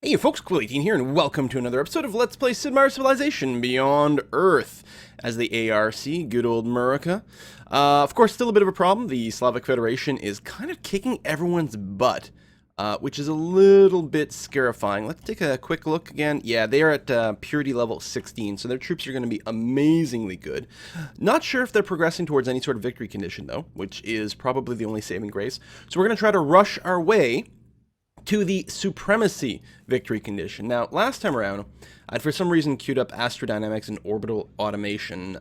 Hey folks, Cool18 here, and welcome to another episode of Let's Play Sid Meier's Civilization Beyond Earth as the ARC, good old Murica. Of course, still a bit of a problem. The Slavic Federation is kind of kicking everyone's butt, which is a little bit scarifying. Let's take a quick look again. Yeah, they are at purity level 16, so their troops are going to be amazingly good. Not sure if they're progressing towards any sort of victory condition, though, which is probably the only saving grace. So we're going to try to rush our way to the supremacy victory condition. Now, last time around, I'd for some reason queued up astrodynamics and orbital automation.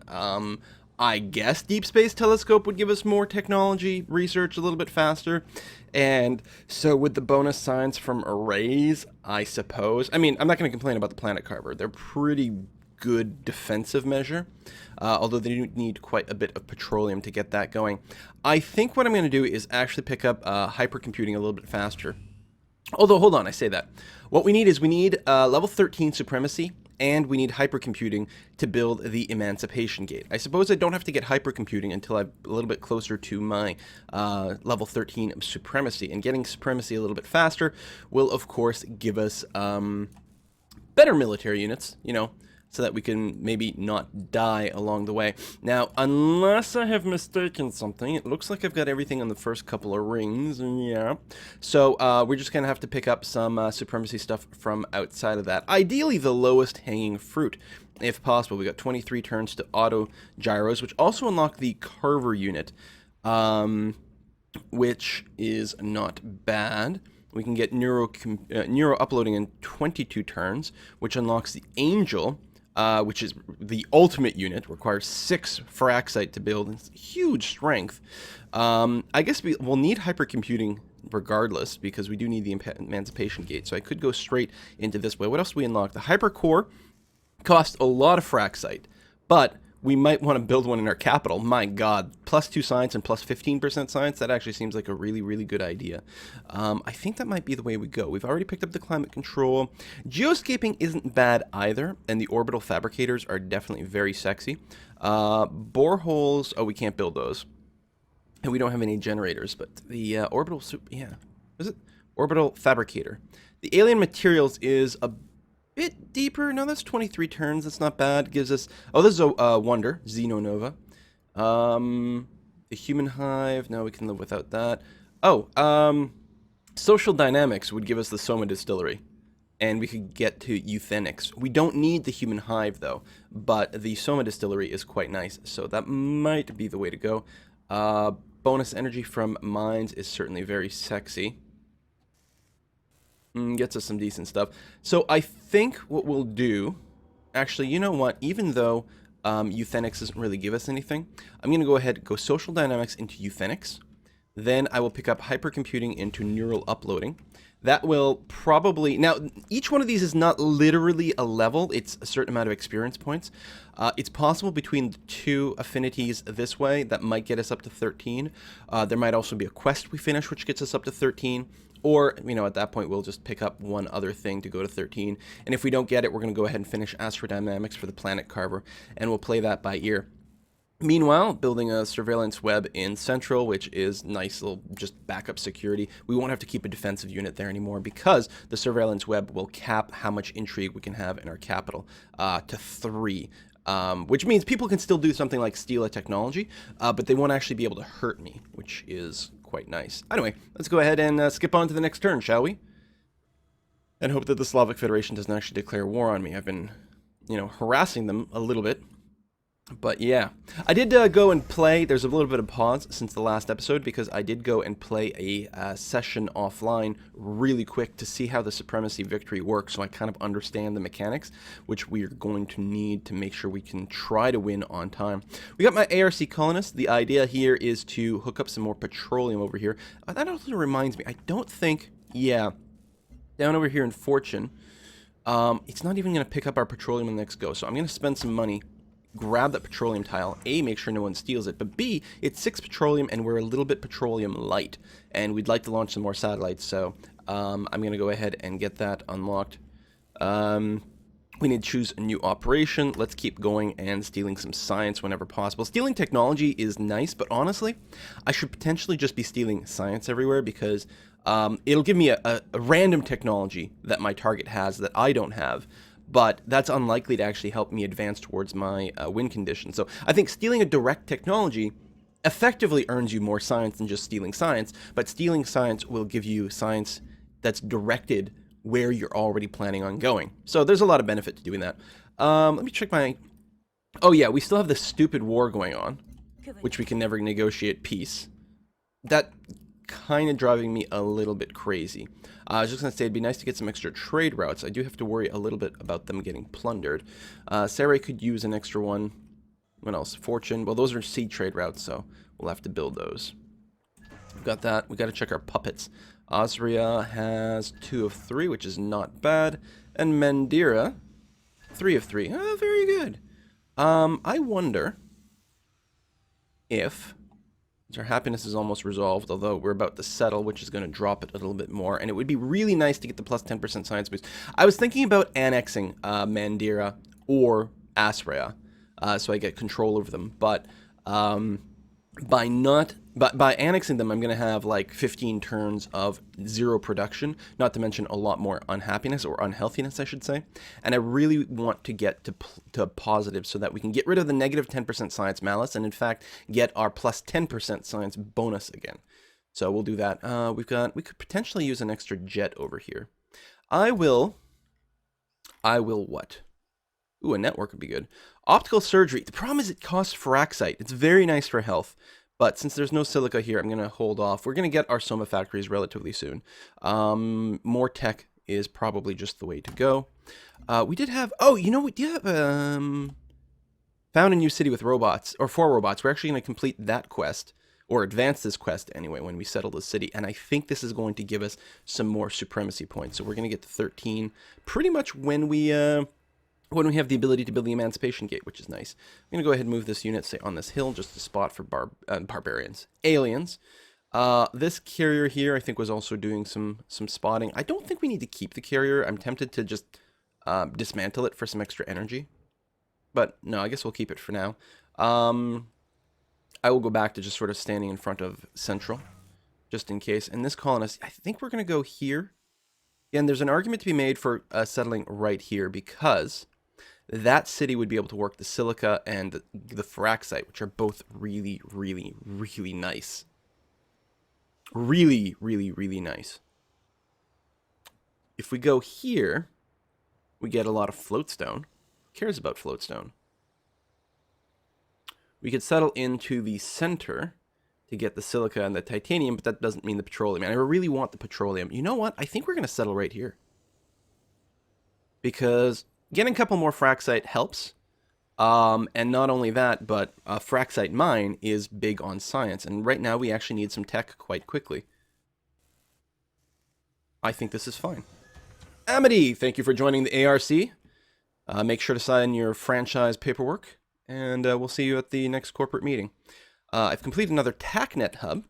I guess Deep Space Telescope would give us more technology research a little bit faster. And so with the bonus science from arrays, I suppose. I mean, I'm not going to complain about the planet carver. They're pretty good defensive measure, although they do need quite a bit of petroleum to get that going. I think what I'm going to do is actually pick up hypercomputing a little bit faster. Although, hold on, I say that. What we need is level 13 supremacy, and we need hypercomputing to build the emancipation gate. I suppose I don't have to get hypercomputing until I'm a little bit closer to my level 13 of supremacy. And getting supremacy a little bit faster will, of course, give us better military units, you know, so that we can maybe not die along the way. Now, unless I have mistaken something, it looks like I've got everything on the first couple of rings, yeah. So, we're just gonna have to pick up some supremacy stuff from outside of that. Ideally, the lowest hanging fruit, if possible. We got 23 turns to auto gyros, which also unlock the carver unit, which is not bad. We can get neuro uploading in 22 turns, which unlocks the angel, which is the ultimate unit, requires 6 Fraxite to build, and huge strength. I guess we'll need hypercomputing regardless, because we do need the Emancipation Gate, so I could go straight into this way. What else do we unlock? The Hypercore costs a lot of Fraxite, but we might want to build one in our capital. My god, plus 2 science and plus 15% science, that actually seems like a really, really good idea. I think that might be the way we go. We've already picked up the climate control. Geoscaping isn't bad either, and the orbital fabricators are definitely very sexy. Boreholes, oh, we can't build those. And we don't have any generators, but the orbital, yeah, is it? Orbital fabricator. The alien materials is a bit deeper. No, that's 23 turns. That's not bad. Gives us... Oh, this is a wonder. Xenonova. The human hive. No, we can live without that. Oh, social dynamics would give us the Soma distillery. And we could get to euthenics. We don't need the human hive, though. But the Soma distillery is quite nice. So that might be the way to go. Bonus energy from mines is certainly very sexy. Gets us some decent stuff. So I think what we'll do... Actually, you know what? Even though euthenics doesn't really give us anything, I'm going to go ahead and go social dynamics into euthenics. Then I will pick up hypercomputing into neural uploading. That will probably... Now, each one of these is not literally a level. It's a certain amount of experience points. It's possible between the 2 affinities this way that might get us up to 13. There might also be a quest we finish which gets us up to 13. Or, you know, at that point, we'll just pick up one other thing to go to 13. And if we don't get it, we're going to go ahead and finish astrodynamics for the planet carver. And we'll play that by ear. Meanwhile, building a surveillance web in Central, which is nice little just backup security. We won't have to keep a defensive unit there anymore because the surveillance web will cap how much intrigue we can have in our capital to 3. Which means people can still do something like steal a technology, but they won't actually be able to hurt me, which is quite nice. Anyway, let's go ahead and skip on to the next turn, shall we? And hope that the Slavic Federation doesn't actually declare war on me. I've been, you know, harassing them a little bit. But yeah, I did go and play. There's a little bit of pause since the last episode because I did go and play a session offline really quick to see how the supremacy victory works, so I kind of understand the mechanics, which we are going to need to make sure we can try to win on time. We got my ARC colonists. The idea here is to hook up some more petroleum over here. That also reminds me, I don't think, yeah, down over here in Fortune, it's not even going to pick up our petroleum in the next go, so I'm going to spend some money, grab that petroleum tile, A, make sure no one steals it, but B, it's 6 petroleum and we're a little bit petroleum light, and we'd like to launch some more satellites, so I'm going to go ahead and get that unlocked. We need to choose a new operation. Let's keep going and stealing some science whenever possible. Stealing technology is nice, but honestly, I should potentially just be stealing science everywhere because it'll give me a random technology that my target has that I don't have, but that's unlikely to actually help me advance towards my win condition. So I think stealing a direct technology effectively earns you more science than just stealing science, but stealing science will give you science that's directed where you're already planning on going. So there's a lot of benefit to doing that. Let me check my... Oh yeah, we still have this stupid war going on, which we can never negotiate peace. That kind of driving me a little bit crazy. I was just going to say it'd be nice to get some extra trade routes. I do have to worry a little bit about them getting plundered. Sarai could use an extra one. What else? Fortune. Well, those are sea trade routes, so we'll have to build those. We've got that. We've got to check our puppets. Osria has 2 of 3, which is not bad. And Mandira, 3 of 3. Oh, very good. I wonder if... our happiness is almost resolved, although we're about to settle, which is going to drop it a little bit more. And it would be really nice to get the plus 10% science boost. I was thinking about annexing Mandira or Asria, so I get control over them. But by annexing them, I'm going to have like 15 turns of 0 production, not to mention a lot more unhappiness or unhealthiness, I should say. And I really want to get to positive so that we can get rid of the negative 10% science malice and in fact get our plus 10% science bonus again. So we'll do that. We could potentially use an extra jet over here. I will what? Ooh, a network would be good. Optical surgery. The problem is it costs Feraxite. It's very nice for health. But since there's no silica here, I'm going to hold off. We're going to get our Soma factories relatively soon. More tech is probably just the way to go. We did have... Oh, you know, we do have... found a new city with robots, or 4 robots. We're actually going to complete that quest, or advance this quest anyway, when we settle the city. And I think this is going to give us some more supremacy points. So we're going to get to 13 pretty much when we have the ability to build the Emancipation Gate, which is nice. I'm going to go ahead and move this unit, say, on this hill, just a spot for barbarians. Aliens. This carrier here, I think, was also doing some spotting. I don't think we need to keep the carrier. I'm tempted to just dismantle it for some extra energy. But, no, I guess we'll keep it for now. I will go back to just sort of standing in front of Central, just in case. And this colonist, I think we're going to go here. Again, there's an argument to be made for settling right here because... that city would be able to work the silica and the Feraxite, which are both really, really, really nice. Really, really, really nice. If we go here, we get a lot of floatstone. Who cares about floatstone? We could settle into the center to get the silica and the titanium, but that doesn't mean the petroleum. And I really want the petroleum. You know what? I think we're going to settle right here. Because... getting a couple more Feraxite helps, and not only that, but a Feraxite mine is big on science, and right now we actually need some tech quite quickly. I think this is fine. Amity, thank you for joining the ARC. Make sure to sign your franchise paperwork, and we'll see you at the next corporate meeting. I've completed another TACnet hub,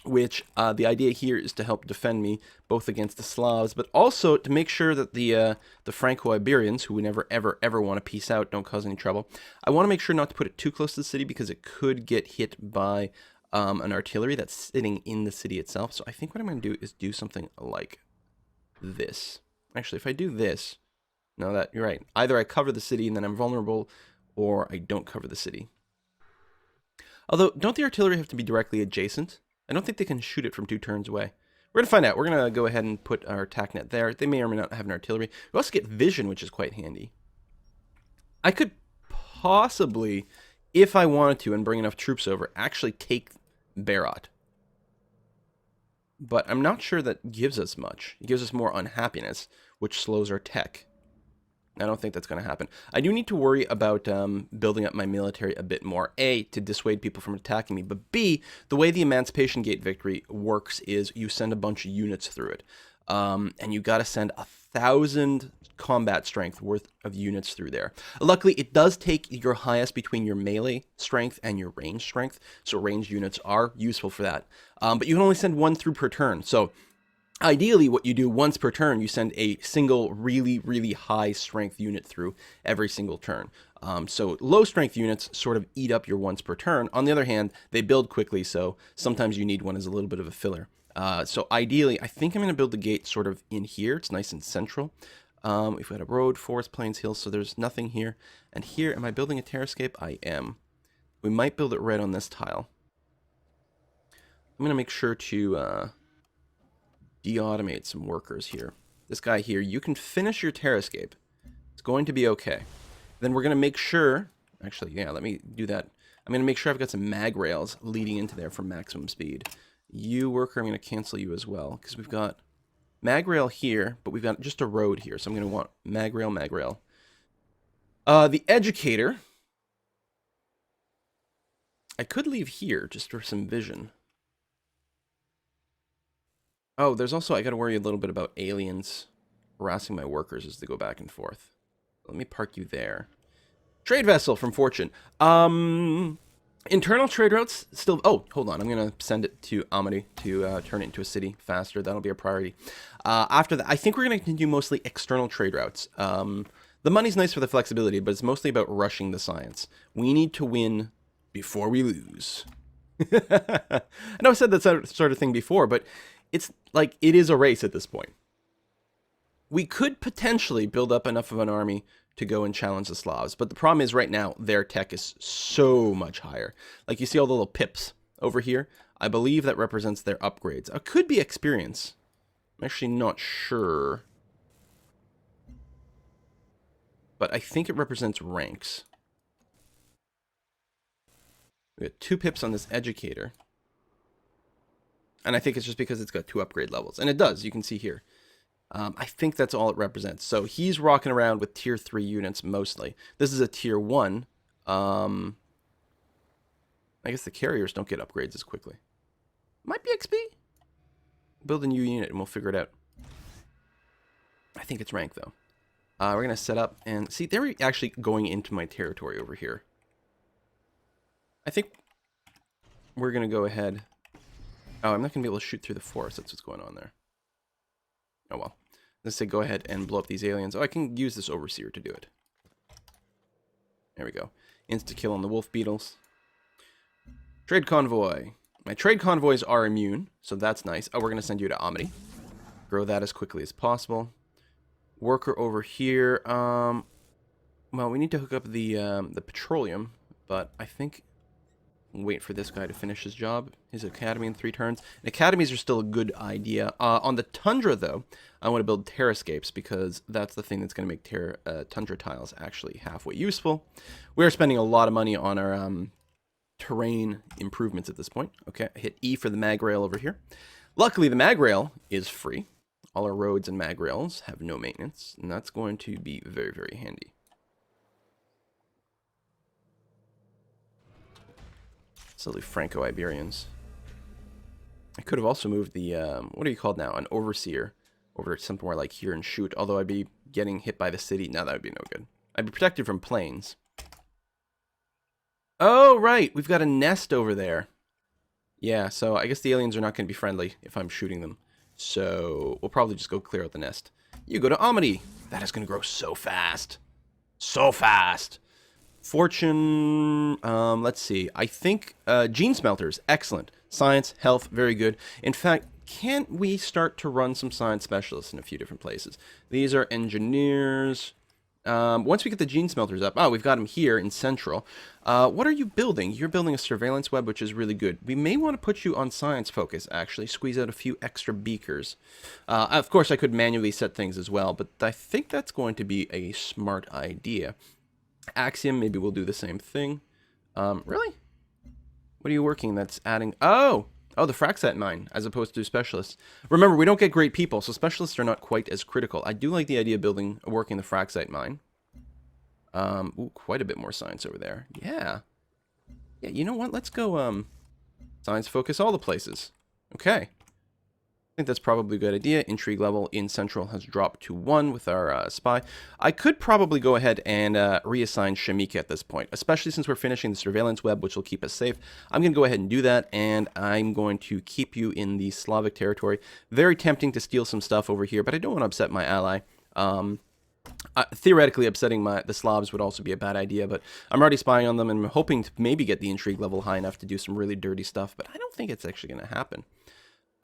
which the idea here is to help defend me both against the Slavs, but also to make sure that the franco-iberians, who we never, ever want to peace out, don't cause any trouble. I want to make sure not to put it too close to the city because it could get hit by an artillery that's sitting in the city itself. So I think what I'm going to do is do something like this. Actually, if I do this, no, that you're right. Either I cover the city and then I'm vulnerable, or I don't cover the city. Although, don't the artillery have to be directly adjacent? I don't think they can shoot it from 2 turns away. We're going to find out. We're going to go ahead and put our TACnet there. They may or may not have an artillery. We also get vision, which is quite handy. I could possibly, if I wanted to and bring enough troops over, actually take Berat. But I'm not sure that gives us much. It gives us more unhappiness, which slows our tech. I don't think that's going to happen. I do need to worry about building up my military a bit more. A, to dissuade people from attacking me. But B, the way the Emancipation Gate victory works is you send a bunch of units through it. And you got to send 1,000 combat strength worth of units through there. Luckily, it does take your highest between your melee strength and your range strength. So range units are useful for that. But you can only send 1 through per turn. So Ideally, what you do once per turn, you send a single really, really high strength unit through every single turn. So low strength units sort of eat up your once per turn. On the other hand, they build quickly, so sometimes you need one as a little bit of a filler. So ideally, I think I'm going to build the gate sort of in here. It's nice and central. We've got a road, forest, plains, hills, so there's nothing here. And here, am I building a terrascape? I am. We might build it right on this tile. I'm going to make sure to de-automate some workers here. This guy here, you can finish your terrascape. It's going to be okay. Then we're going to make sure, actually, yeah, let me do that. I'm going to make sure I've got some mag rails leading into there for maximum speed. You worker, I'm going to cancel you as well, because we've got mag rail here, but we've got just a road here, so I'm going to want mag rail, mag rail. The educator, I could leave here just for some vision. Oh, there's also, I got to worry a little bit about aliens harassing my workers as they go back and forth. Let me park you there. Trade vessel from Fortune. Internal trade routes still... Oh, hold on. I'm going to send it to Amity to turn it into a city faster. That'll be a priority. After that, I think we're going to do mostly external trade routes. The money's nice for the flexibility, but it's mostly about rushing the science. We need to win before we lose. I know I said that sort of thing before, but it's like it is a race at this point. We could potentially build up enough of an army to go and challenge the Slavs, but the problem is right now their tech is so much higher. Like you see all the little pips over here. I believe that represents their upgrades. It could be experience. I'm actually not sure. But I think it represents ranks. We got 2 pips on this educator. And I think it's just because it's got 2 upgrade levels. And it does, you can see here. I think that's all it represents. So he's rocking around with tier 3 units mostly. This is a tier 1. I guess the carriers don't get upgrades as quickly. Might be XP. Build a new unit and we'll figure it out. I think it's rank though. We're going to set up and see, they're actually going into my territory over here. I think we're going to go ahead. Oh, I'm not going to be able to shoot through the forest. That's what's going on there. Oh well. Let's say go ahead and blow up these aliens. Oh, I can use this overseer to do it. There we go. Insta-kill on the wolf beetles. Trade convoy. My trade convoys are immune, so that's nice. Oh, we're going to send you to Amity. Grow that as quickly as possible. Worker over here. Well, we need to hook up the petroleum, but I think... Wait for this guy to finish his job. His academy in 3 turns. And academies are still a good idea. On the tundra, though, I want to build terrascapes because that's the thing that's going to make tundra tiles actually halfway useful. We're spending a lot of money on our terrain improvements at this point. Okay, I hit E for the mag rail over here. Luckily, the mag rail is free. All our roads and mag rails have no maintenance, and that's going to be very, very handy. Silly franco-iberians. I could have also moved the, what are you called now? An overseer over somewhere like here and shoot, although I'd be getting hit by the city. No, that would be no good. I'd be protected from planes. Oh, right. We've got a nest over there. Yeah, so I guess the aliens are not going to be friendly if I'm shooting them. So we'll probably just go clear out the nest. You go to Amity. That is going to grow so fast. So fast. Fortune, let's see. I think gene smelters, excellent. Science, health, very good. In fact, can't we start to run some science specialists in a few different places? These are engineers. Once we get the gene smelters up, we've got them here in Central. What are you building? You're building a surveillance web, which is really good. We may want to put you on science focus, actually. Squeeze out a few extra beakers. Of course, I could manually set things as well, but I think that's going to be a smart idea. Axiom, maybe we'll do the same thing. Really? What are you working that's adding? Oh, the fraxite mine, as opposed to specialists. Remember, we don't get great people, so specialists are not quite as critical. I do like the idea of working the fraxite mine. Ooh, quite a bit more science over there. Yeah. Yeah, you know what? Let's go, science focus all the places. Okay. I think that's probably a good idea. Intrigue level in Central has dropped to 1 with our spy. I could probably go ahead and reassign Shamika at this point, especially since we're finishing the surveillance web, which will keep us safe. I'm going to go ahead and do that, and I'm going to keep you in the Slavic territory. Very tempting to steal some stuff over here, but I don't want to upset my ally. Theoretically, upsetting the Slavs would also be a bad idea, but I'm already spying on them, and I'm hoping to maybe get the intrigue level high enough to do some really dirty stuff, but I don't think it's actually going to happen.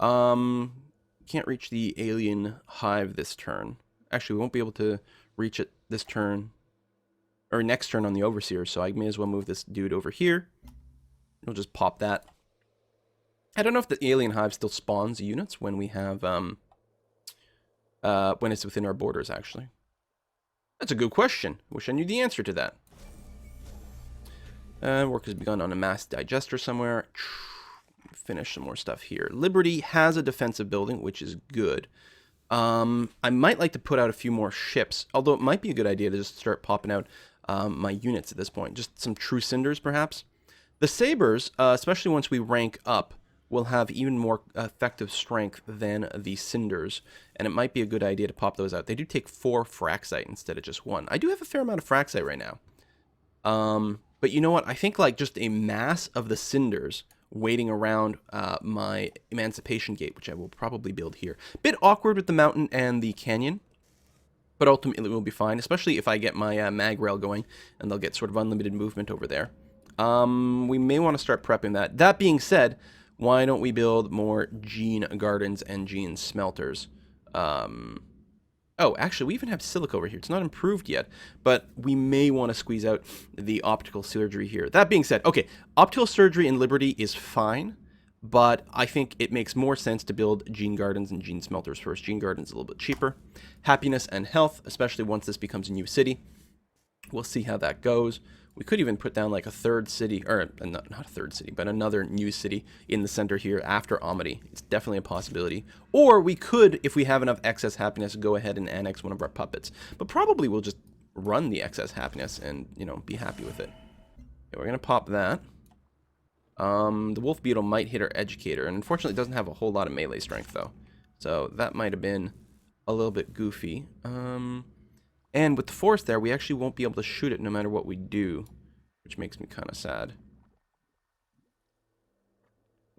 Can't reach the alien hive this turn. Actually, we won't be able to reach it this turn, or next turn on the overseer, so I may as well move this dude over here. We'll just pop that. I don't know if the alien hive still spawns units when we have, when it's within our borders, actually. That's a good question. Wish I knew the answer to that. Work has begun on a mass digester somewhere. Finish some more stuff here. Liberty has a defensive building, which is good. I might like to put out a few more ships, although it might be a good idea to just start popping out my units at this point. Just some true cinders, perhaps. The sabers, especially once we rank up, will have even more effective strength than the cinders, and it might be a good idea to pop those out. They do take 4 fraxite instead of just 1. I do have a fair amount of fraxite right now. But you know what? I think like just a mass of the cinders waiting around my emancipation gate, which I will probably build here. Bit awkward with the mountain and the canyon, but ultimately we'll be fine, especially if I get my mag rail going, and they'll get sort of unlimited movement over there. We may want to start prepping that. That being said, why don't we build more gene gardens and gene smelters? Oh, actually, we even have silica over here. It's not improved yet, but we may want to squeeze out the optical surgery here. That being said, okay, optical surgery in Liberty is fine, but I think it makes more sense to build gene gardens and gene smelters first. Gene gardens a little bit cheaper. Happiness and health, especially once this becomes a new city. We'll see how that goes. We could even put down like a third city, or not a third city, but another new city in the center here after Amity. It's definitely a possibility. Or we could, if we have enough excess happiness, go ahead and annex one of our puppets. But probably we'll just run the excess happiness and, you know, be happy with it. Okay, we're going to pop that. The wolf beetle might hit our educator, and unfortunately it doesn't have a whole lot of melee strength, though. So that might have been a little bit goofy. And with the force there, we actually won't be able to shoot it no matter what we do, which makes me kind of sad.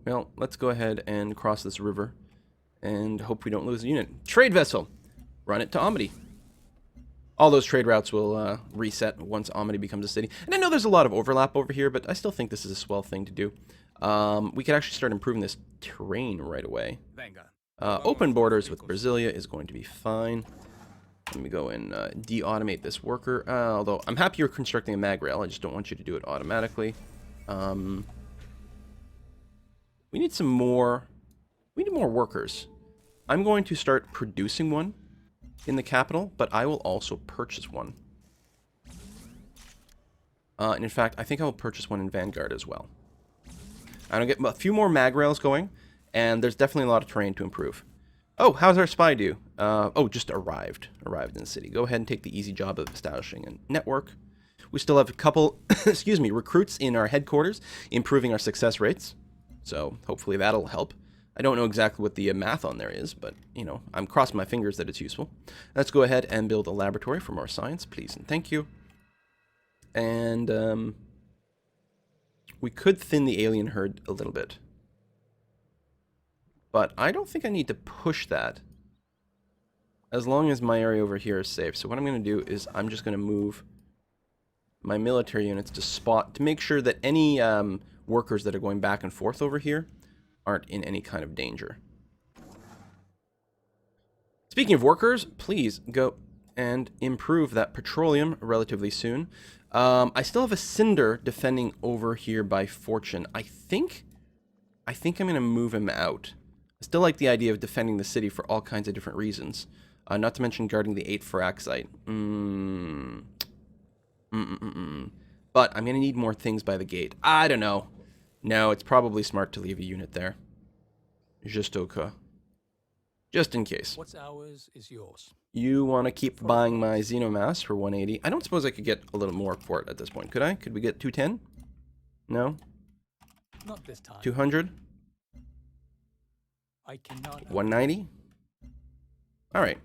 Well, let's go ahead and cross this river and hope we don't lose a unit. Trade vessel! Run it to Amity. All those trade routes will reset once Amity becomes a city. And I know there's a lot of overlap over here, but I still think this is a swell thing to do. We could actually start improving this terrain right away. Open borders with Brasilia is going to be fine. Let me go and de-automate this worker. Although, I'm happy you're constructing a mag rail. I just don't want you to do it automatically. We need some more... We need more workers. I'm going to start producing one in the capital, but I will also purchase one. And in fact, I think I will purchase one in Vanguard as well. I'm going to get a few more mag rails going, and there's definitely a lot of terrain to improve. Oh, how's our spy do? Oh, just arrived. Arrived in the city. Go ahead and take the easy job of establishing a network. We still have a couple, excuse me, recruits in our headquarters, improving our success rates. So hopefully that'll help. I don't know exactly what the math on there is, but, you know, I'm crossing my fingers that it's useful. Let's go ahead and build a laboratory for more science, please and thank you. And we could thin the alien herd a little bit. But I don't think I need to push that, as long as my area over here is safe. So what I'm going to do is I'm just going to move my military units to make sure that any workers that are going back and forth over here aren't in any kind of danger. Speaking of workers, please go and improve that petroleum relatively soon. I still have a cinder defending over here by Fortune. I think I'm going to move him out. I still like the idea of defending the city for all kinds of different reasons. Not to mention guarding the 8 fraxite. But I'm going to need more things by the gate. I don't know. No, it's probably smart to leave a unit there. Just okay. Just in case. What's ours is yours. You want to keep buying my Xenomass for 180. I don't suppose I could get a little more for it at this point. Could I? Could we get 210? No? Not this time. 200? I cannot. 190. All right.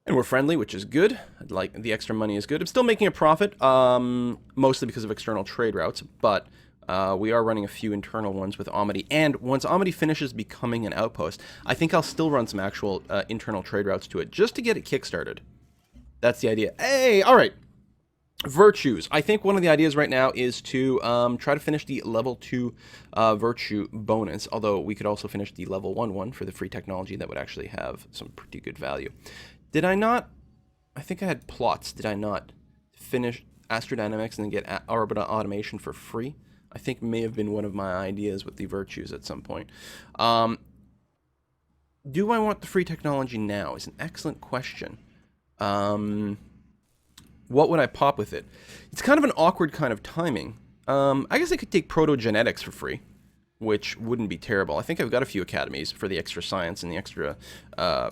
And we're friendly, which is good. I'd like the extra money is good. I'm still making a profit, mostly because of external trade routes, but we are running a few internal ones with Amity. And once Amity finishes becoming an outpost, I think I'll still run some actual internal trade routes to it, just to get it kickstarted. That's the idea. Hey, all right. Virtues. I think one of the ideas right now is to try to finish the level 2 virtue bonus, although we could also finish the level 1 one for the free technology that would actually have some pretty good value. Did I not? I think I had plots. Did I not finish astrodynamics and then get orbital automation for free? I think may have been one of my ideas with the virtues at some point. Do I want the free technology now? Is an excellent question. What would I pop with it? It's kind of an awkward kind of timing. I guess I could take proto-genetics for free, which wouldn't be terrible. I think I've got a few academies for the extra science, and the extra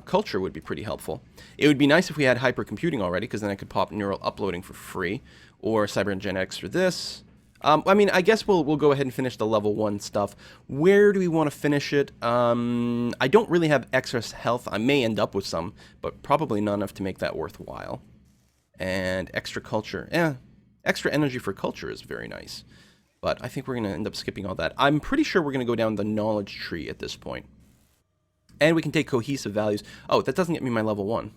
culture would be pretty helpful. It would be nice if we had hypercomputing already, because then I could pop neural uploading for free, or cybergenetics for this. I mean, I guess we'll go ahead and finish the level 1 stuff. Where do we want to finish it? I don't really have excess health. I may end up with some, but probably not enough to make that worthwhile. And extra culture. Extra energy for culture is very nice. But I think we're going to end up skipping all that. I'm pretty sure we're going to go down the knowledge tree at this point. And we can take cohesive values. Oh, that doesn't get me my level 1.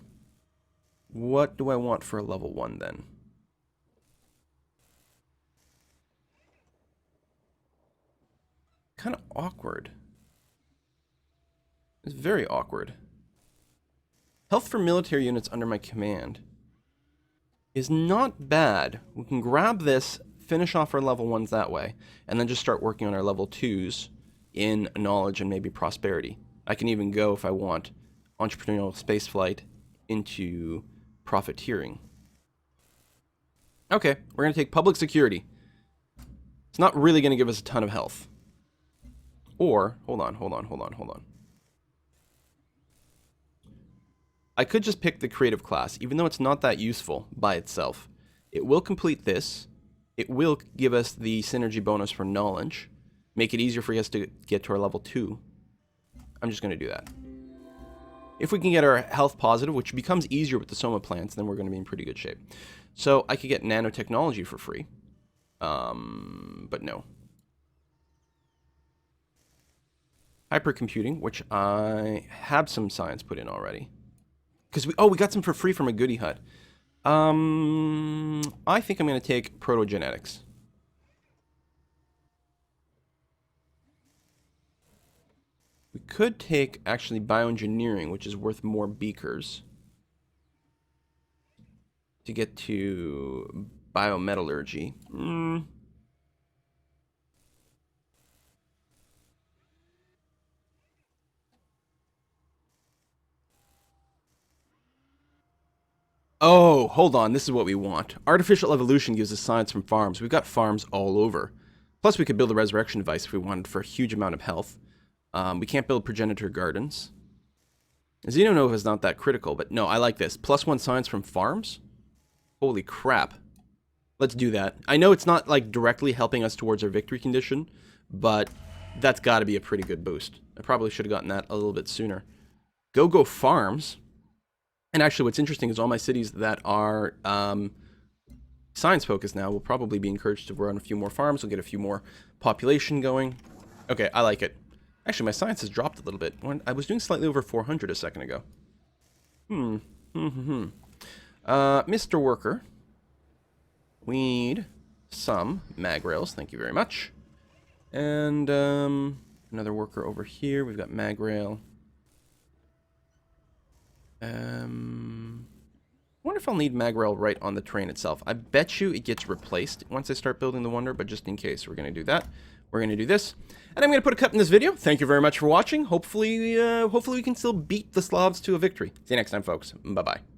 What do I want for a level 1 then? Kind of awkward. It's very awkward. Health for military units under my command is not bad. We can grab this, finish off our level 1s that way, and then just start working on our level 2s in knowledge and maybe prosperity. I can even go, if I want, entrepreneurial spaceflight into profiteering. Okay, we're going to take public security. It's not really going to give us a ton of health. Or, hold on. I could just pick the creative class, even though it's not that useful by itself. It will complete this. It will give us the synergy bonus for knowledge. Make it easier for us to get to our level 2. I'm just going to do that. If we can get our health positive, which becomes easier with the Soma plants, then we're going to be in pretty good shape. So I could get nanotechnology for free. But no. Hypercomputing, which I have some science put in already. Because we got some for free from a goodie hut. I think I'm going to take proto-genetics. We could take, actually, bioengineering, which is worth more beakers, to get to biometallurgy. Oh, hold on. This is what we want. Artificial evolution gives us science from farms. We've got farms all over. Plus, we could build a resurrection device if we wanted for a huge amount of health. We can't build progenitor gardens. Xenonova is not that critical, but no, I like this. +1 science from farms? Holy crap. Let's do that. I know it's not, like, directly helping us towards our victory condition, but that's got to be a pretty good boost. I probably should have gotten that a little bit sooner. Go farms. And actually, what's interesting is all my cities that are science-focused now will probably be encouraged to run a few more farms. We'll get a few more population going. Okay, I like it. Actually, my science has dropped a little bit. I was doing slightly over 400 a second ago. Mr. Worker. We need some mag rails. Thank you very much. And another worker over here. We've got mag rail. I wonder if I'll need mag rail right on the train itself. I bet you it gets replaced once I start building the Wonder, but just in case, we're going to do that. We're going to do this. And I'm going to put a cut in this video. Thank you very much for watching. Hopefully we can still beat the Slavs to a victory. See you next time, folks. Bye-bye.